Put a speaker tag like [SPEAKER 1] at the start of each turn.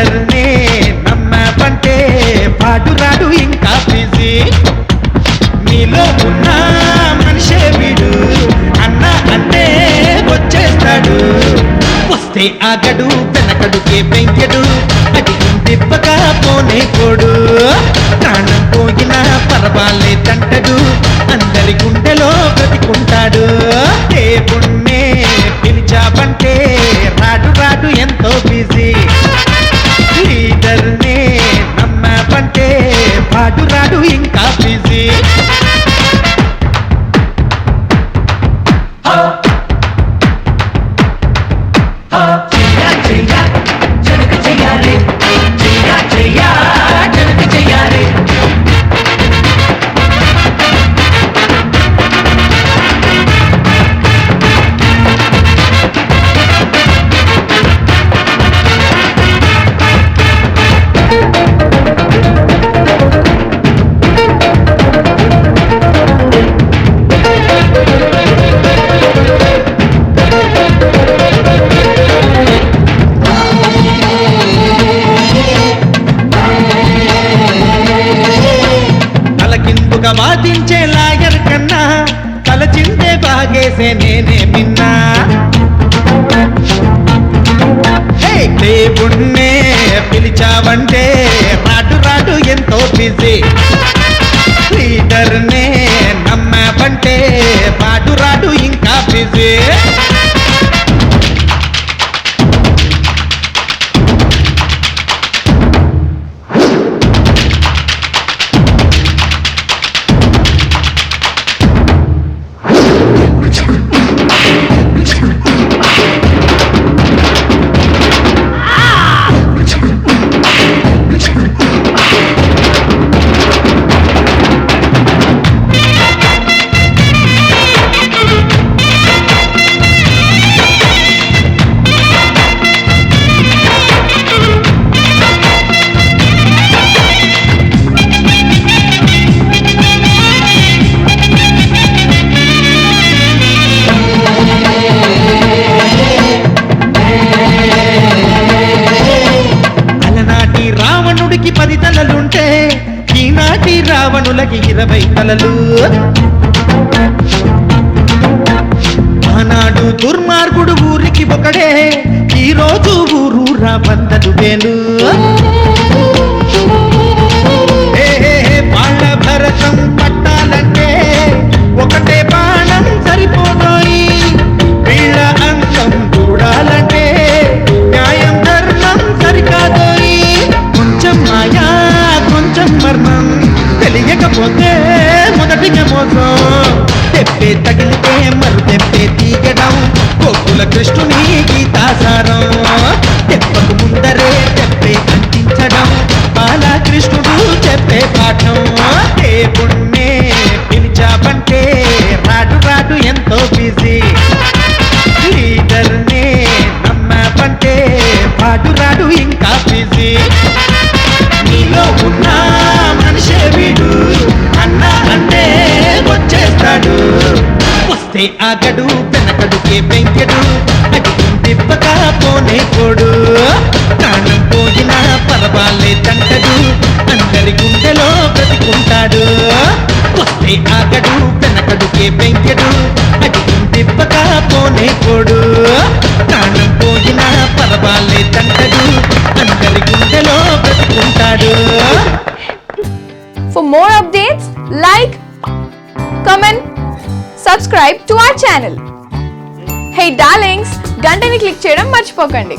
[SPEAKER 1] లీడర్నే నమ్మబంటే పాడు రాడు ఇంకా బిజీ నీలో ఉన్న మనిషే వీడు అన్న అంటే వచ్చేస్తాడు వస్తే ఆగడు వెనకడుకే వెంకెడు అడిగి తిప్పగా పోనే కోడు ప్రాణం పోయినా పర్వాలేదంటడు అందరి గుండెలో బ్రతికుంటాడు దేవుణ్ణే పిలిచావంటే రాడు రాడు ఎంతో బిజీ లీడర్నే నమ్మబంటే పాడు రాడు ఇంకా బిజీ వాదించే లాయర్ కన్నా తలచిందే బాగేసే నేనే మిన్నా దేవుణ్ణే పిలిచావంటే రాడు రాడు ఎంతో బిజీ లీడర్నే నమ్మబంటే పాడు రాడు ఇంకా బిజీ రావణుడికి 10 తలలుంటే ఈనాటి రావణులకి 20 తలలు ఆనాడు దుర్మార్గుడు ఊరికి ఒకడే ఈ రోజు ఊరూరా 100 వేలు వాళ్ళ భరతం పట్టాలంటే ఒకటే బాణం సరిపోతాయి వీళ్ళ అందం చూడాలంటే న్యాయం ధర్మం సరికాదోయి కొంచెం మాయా కొంచెం మర్మం తెలియకపోతే మొదటిగా మోసం తెప్పే తగిలితే మరు తెప్పే తీగడం గోకుల కృష్ణుని గీతాసారం తెప్పకు ముందరే తెప్పే అంటించడం బాలకృష్ణుడు చెప్పే పాఠం దేవుణ్ణే పిలిచావంటే రాడు రాడు ఎంతో బిజీ లీడర్నే నమ్మబంటే పాడు రాడు ఇంకా బిజీ నీలో ఉన్న మనిషే వీడు అన్న అంటే వచ్చేస్తాడు వస్తే ఆగడు వెనకడుకే వెంకెడు అడిగి తిప్పగా పోనే కోడు ప్రాణం పోయినా పర్వాలేదంటడు అందరి గుండెలో బ్రతికుంటాడు వస్తే ఆగడు వెనకడుకే వెంకెడు అడిగి తిప్పగా పోనే కోడు ప్రాణం పోయినా పర్వాలేదంటడు అందరి గుండెలో బ్రతికుంటాడు.
[SPEAKER 2] For more updates, like, comment, subscribe to our channel. Hey darlings, గంటని click చేయడం మర్చిపోకండి.